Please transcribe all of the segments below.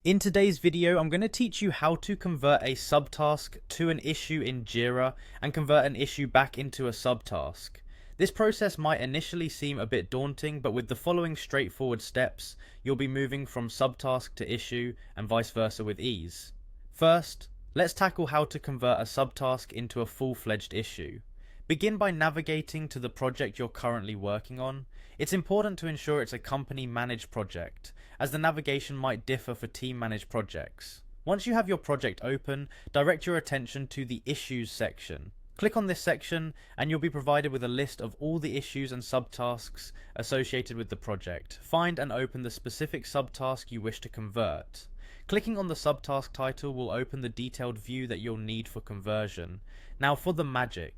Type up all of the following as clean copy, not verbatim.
In today's video, I'm going to teach you how to convert a subtask to an issue in Jira and convert an issue back into a subtask. This process might initially seem a bit daunting, but with the following straightforward steps, you'll be moving from subtask to issue and vice versa with ease. First, let's tackle how to convert a subtask into a full-fledged issue. Begin by navigating to the project you're currently working on. It's important to ensure it's a company-managed project, as the navigation might differ for team-managed projects. Once you have your project open, direct your attention to the Issues section. Click on this section and you'll be provided with a list of all the issues and subtasks associated with the project. Find and open the specific subtask you wish to convert. Clicking on the subtask title will open the detailed view that you'll need for conversion. Now for the magic.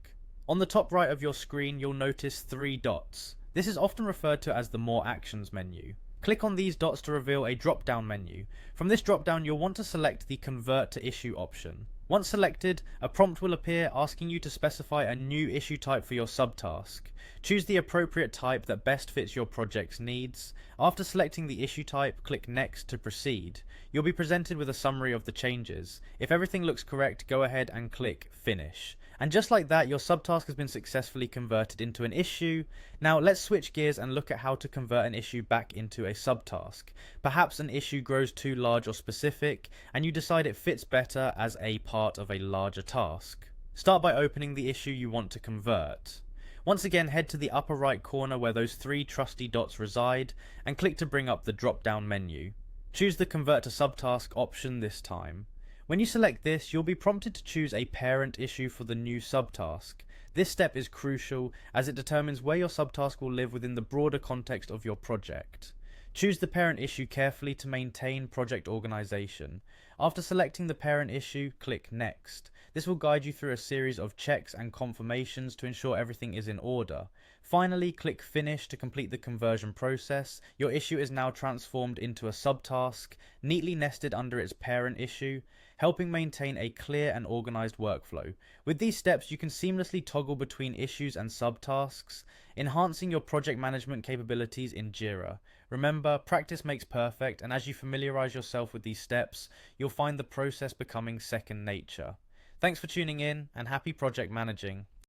On the top right of your screen, you'll notice 3 dots. This is often referred to as the More Actions menu. Click on these dots to reveal a drop-down menu. From this drop-down, you'll want to select the Convert to Issue option. Once selected, a prompt will appear asking you to specify a new issue type for your subtask. Choose the appropriate type that best fits your project's needs. After selecting the issue type, click Next to proceed. You'll be presented with a summary of the changes. If everything looks correct, go ahead and click Finish. And just like that, your subtask has been successfully converted into an issue. Now let's switch gears and look at how to convert an issue back into a subtask. Perhaps an issue grows too large or specific, and you decide it fits better as a part of a larger task. Start by opening the issue you want to convert. Once again, head to the upper right corner where those 3 trusty dots reside, and click to bring up the drop-down menu. Choose the Convert to Subtask option this time. When you select this, you'll be prompted to choose a parent issue for the new subtask. This step is crucial as it determines where your subtask will live within the broader context of your project. Choose the parent issue carefully to maintain project organization. After selecting the parent issue, click Next. This will guide you through a series of checks and confirmations to ensure everything is in order. Finally, click Finish to complete the conversion process. Your issue is now transformed into a subtask, neatly nested under its parent issue, helping maintain a clear and organized workflow. With these steps, you can seamlessly toggle between issues and subtasks, enhancing your project management capabilities in Jira. Remember, practice makes perfect, and as you familiarize yourself with these steps, you'll find the process becoming second nature. Thanks for tuning in, and happy project managing.